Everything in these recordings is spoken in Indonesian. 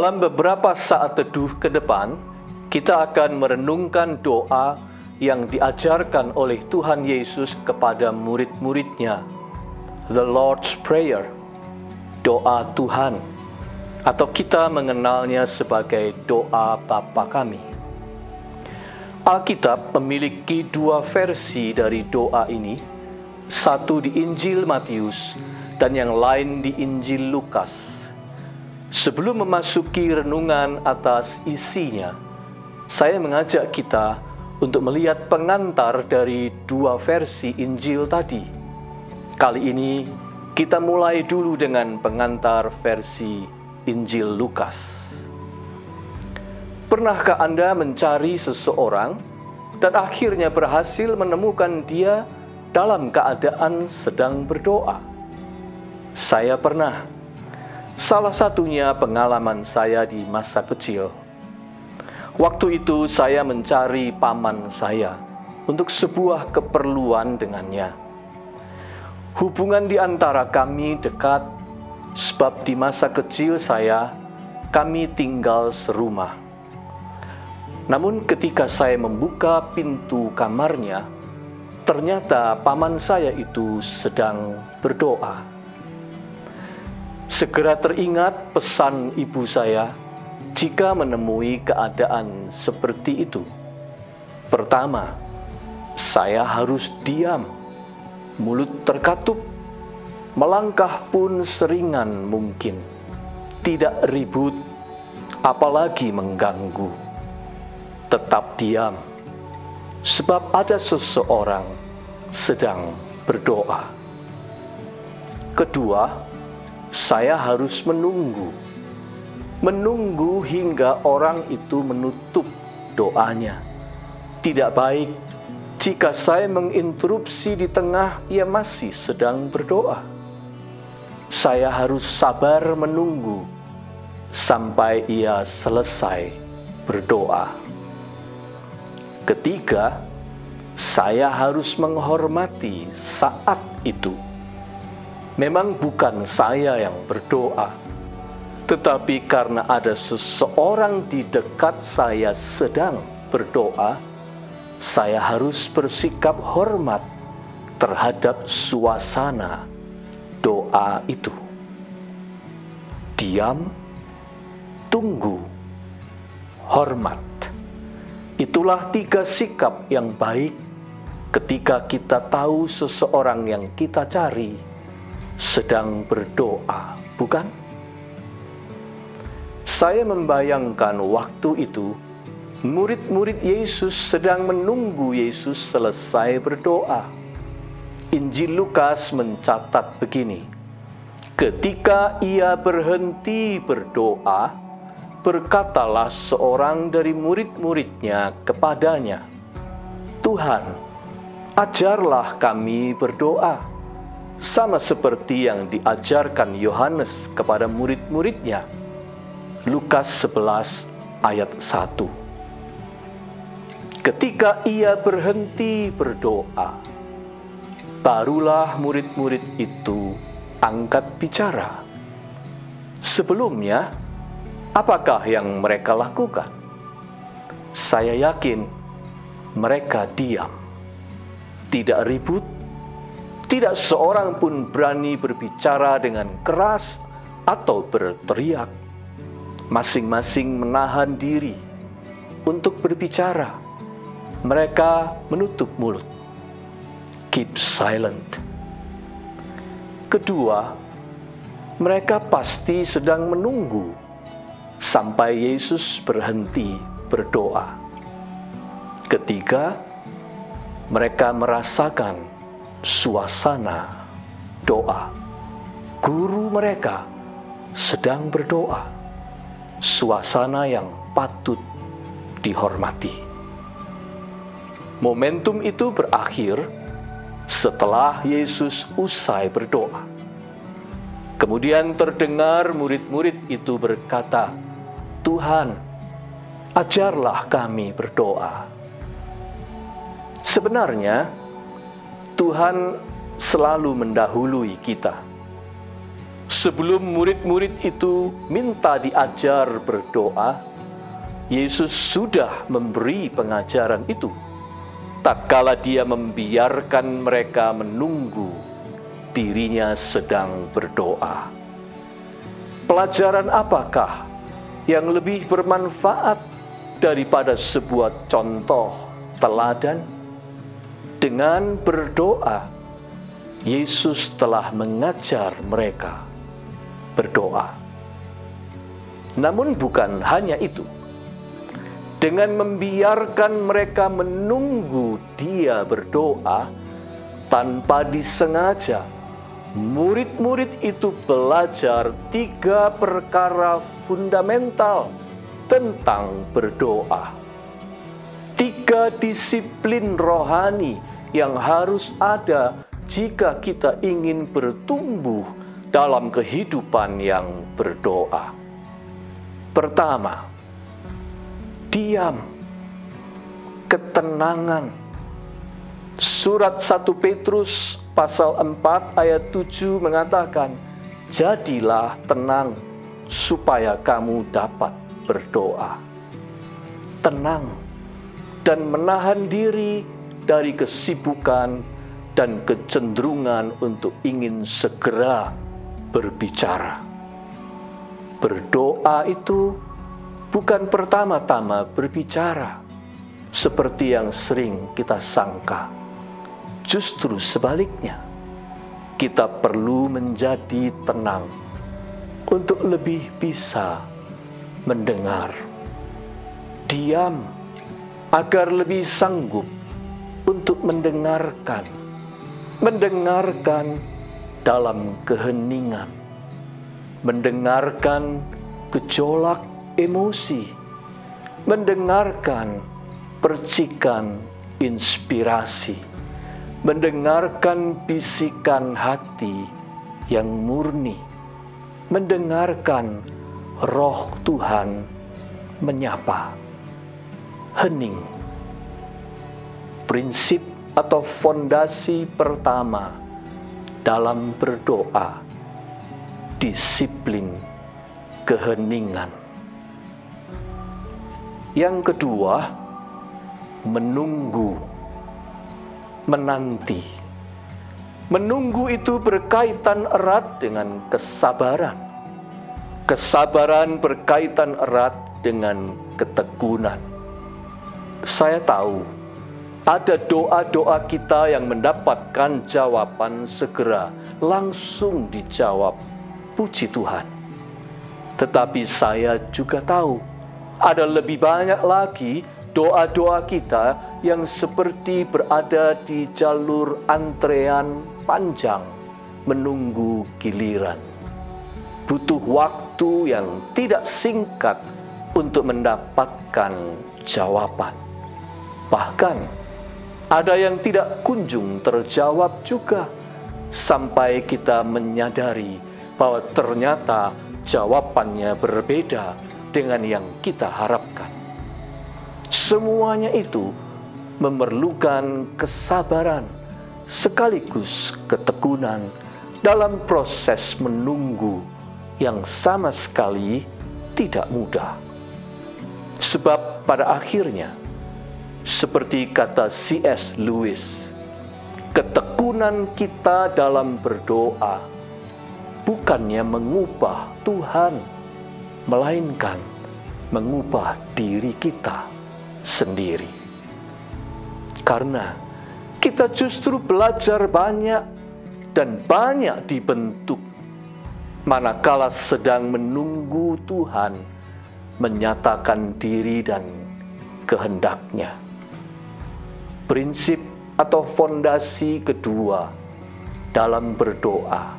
Dalam beberapa saat teduh ke depan, kita akan merenungkan doa yang diajarkan oleh Tuhan Yesus kepada murid-muridnya. The Lord's Prayer, doa Tuhan, atau kita mengenalnya sebagai doa Bapa Kami. Alkitab memiliki dua versi dari doa ini, satu di Injil Matius dan yang lain di Injil Lukas. Sebelum memasuki renungan atas isinya, saya mengajak kita untuk melihat pengantar dari dua versi Injil tadi. Kali ini kita mulai dulu dengan pengantar versi Injil Lukas. Pernahkah Anda mencari seseorang dan akhirnya berhasil menemukan dia dalam keadaan sedang berdoa? Saya pernah. Salah satunya pengalaman saya di masa kecil. Waktu itu saya mencari paman saya untuk sebuah keperluan dengannya. Hubungan di antara kami dekat, sebab di masa kecil saya, kami tinggal serumah. Namun ketika saya membuka pintu kamarnya, ternyata paman saya itu sedang berdoa. Segera teringat pesan ibu saya jika menemui keadaan seperti itu. Pertama, saya harus diam, mulut terkatup, melangkah pun seringan mungkin, tidak ribut, apalagi mengganggu. Tetap diam, sebab ada seseorang sedang berdoa. Kedua, saya harus menunggu hingga orang itu menutup doanya. Tidak baik jika saya menginterupsi di tengah ia masih sedang berdoa. Saya harus sabar menunggu sampai ia selesai berdoa. Ketiga, saya harus menghormati saat itu. Memang bukan saya yang berdoa, tetapi karena ada seseorang di dekat saya sedang berdoa, saya harus bersikap hormat terhadap suasana doa itu. Diam, tunggu, hormat. Itulah tiga sikap yang baik ketika kita tahu seseorang yang kita cari sedang berdoa, bukan? Saya membayangkan waktu itu, murid-murid Yesus sedang menunggu Yesus selesai berdoa. Injil Lukas mencatat begini, ketika ia berhenti berdoa, berkatalah seorang dari murid-muridnya kepadanya, Tuhan, ajarlah kami berdoa, sama seperti yang diajarkan Yohanes kepada murid-muridnya. Lukas 11 ayat 1. Ketika ia berhenti berdoa, barulah murid-murid itu angkat bicara. Sebelumnya, apakah yang mereka lakukan? Saya yakin mereka diam, tidak ribut, tidak seorang pun berani berbicara dengan keras atau berteriak. Masing-masing menahan diri untuk berbicara. Mereka menutup mulut. Keep silent. Kedua, mereka pasti sedang menunggu sampai Yesus berhenti berdoa. Ketiga, mereka merasakan suasana doa. Guru mereka sedang berdoa. Suasana yang patut dihormati. Momentum itu berakhir setelah Yesus usai berdoa. Kemudian terdengar murid-murid itu berkata, Tuhan, ajarlah kami berdoa. Sebenarnya, Tuhan selalu mendahului kita. Sebelum murid-murid itu minta diajar berdoa, Yesus sudah memberi pengajaran itu. Tatkala dia membiarkan mereka menunggu dirinya sedang berdoa. Pelajaran apakah yang lebih bermanfaat daripada sebuah contoh teladan? Dengan berdoa, Yesus telah mengajar mereka berdoa. Namun bukan hanya itu. Dengan membiarkan mereka menunggu dia berdoa, tanpa disengaja, murid-murid itu belajar 3 perkara fundamental tentang berdoa. 3 disiplin rohani yang harus ada jika kita ingin bertumbuh dalam kehidupan yang berdoa. Pertama, diam, ketenangan. Surat 1 Petrus pasal 4 ayat 7 mengatakan, jadilah tenang supaya kamu dapat berdoa. Tenang dan menahan diri dari kesibukan dan kecenderungan untuk ingin segera berbicara. Berdoa itu bukan pertama-tama berbicara seperti yang sering kita sangka. Justru sebaliknya, kita perlu menjadi tenang untuk lebih bisa mendengar. Diam agar lebih sanggup untuk mendengarkan dalam keheningan, mendengarkan gejolak emosi, mendengarkan percikan inspirasi, mendengarkan bisikan hati yang murni, mendengarkan Roh Tuhan menyapa. Hening. Prinsip atau fondasi pertama dalam berdoa, disiplin keheningan. Yang kedua, menunggu, menanti. Menunggu itu berkaitan erat dengan kesabaran. Kesabaran berkaitan erat dengan ketekunan. Saya tahu ada doa-doa kita yang mendapatkan jawaban segera, langsung dijawab. Puji Tuhan. Tetapi saya juga tahu ada lebih banyak lagi doa-doa kita yang seperti berada di jalur antrean panjang menunggu giliran. Butuh waktu yang tidak singkat untuk mendapatkan jawaban. Bahkan ada yang tidak kunjung terjawab juga sampai kita menyadari bahwa ternyata jawabannya berbeda dengan yang kita harapkan. Semuanya itu memerlukan kesabaran sekaligus ketekunan dalam proses menunggu yang sama sekali tidak mudah. Sebab pada akhirnya, seperti kata C.S. Lewis, ketekunan kita dalam berdoa bukannya mengubah Tuhan, melainkan mengubah diri kita sendiri. Karena kita justru belajar banyak dan banyak dibentuk manakala sedang menunggu Tuhan menyatakan diri dan kehendaknya. Prinsip atau fondasi kedua dalam berdoa,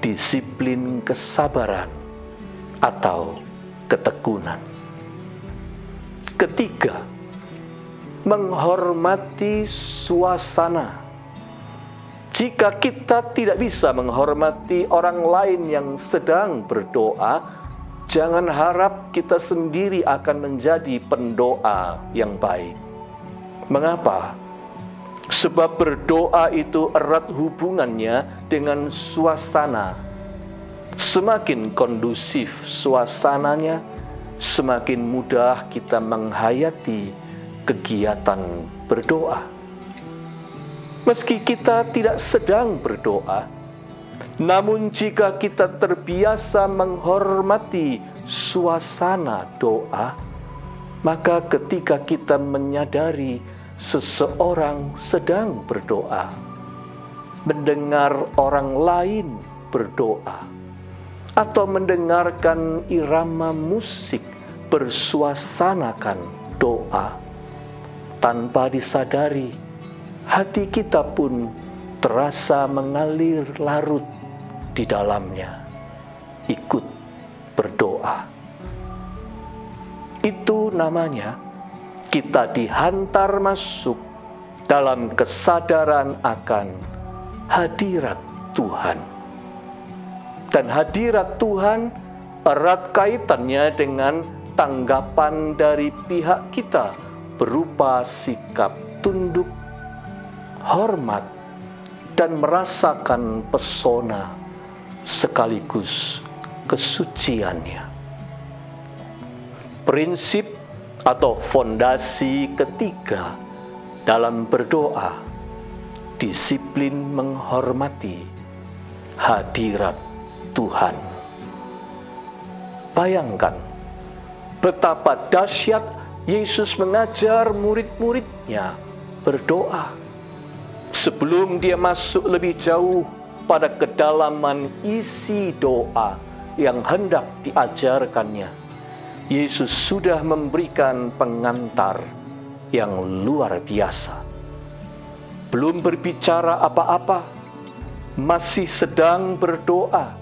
disiplin kesabaran atau ketekunan. Ketiga, menghormati suasana. Jika kita tidak bisa menghormati orang lain yang sedang berdoa, jangan harap kita sendiri akan menjadi pendoa yang baik. Mengapa? Sebab berdoa itu erat hubungannya dengan suasana semakin kondusif suasananya, semakin mudah kita menghayati kegiatan berdoa. Meski kita tidak sedang berdoa, namun jika kita terbiasa menghormati suasana doa, maka ketika kita menyadari seseorang sedang berdoa, mendengar orang lain berdoa, atau mendengarkan irama musik bersuasanakan doa, tanpa disadari, hati kita pun terasa mengalir larut di dalamnya, ikut berdoa. Itu namanya kita dihantar masuk dalam kesadaran akan hadirat Tuhan. Dan hadirat Tuhan erat kaitannya dengan tanggapan dari pihak kita berupa sikap tunduk, hormat, dan merasakan pesona sekaligus kesuciannya. Prinsip atau fondasi ketiga dalam berdoa, disiplin menghormati hadirat Tuhan. Bayangkan betapa dahsyat Yesus mengajar murid-muridnya berdoa. Sebelum dia masuk lebih jauh pada kedalaman isi doa yang hendak diajarkannya, Yesus sudah memberikan pengantar yang luar biasa. Belum berbicara apa-apa, masih sedang berdoa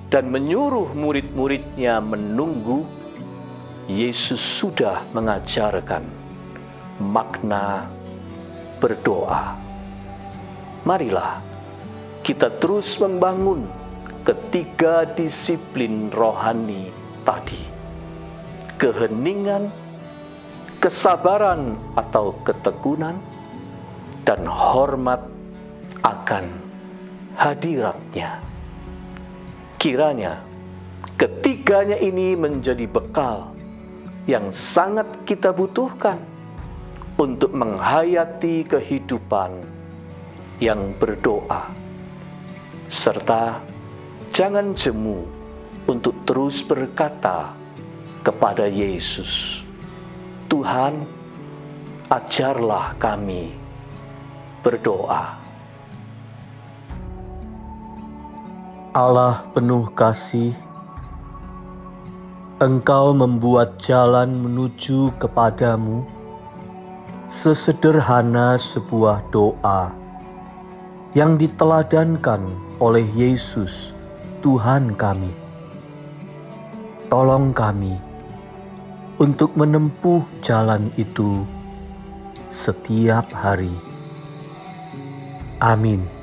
dan menyuruh murid-muridnya menunggu, Yesus sudah mengajarkan makna berdoa. Marilah kita terus membangun ketiga disiplin rohani tadi: keheningan, kesabaran atau ketekunan, dan hormat akan hadiratnya. Kiranya ketiganya ini menjadi bekal yang sangat kita butuhkan untuk menghayati kehidupan yang berdoa, serta jangan jemu untuk terus berkata kepada Yesus, "Tuhan, ajarlah kami berdoa." Allah penuh kasih, Engkau membuat jalan menuju kepadamu sesederhana sebuah doa yang diteladankan oleh Yesus, Tuhan kami. Tolong kami untuk menempuh jalan itu setiap hari. Amin.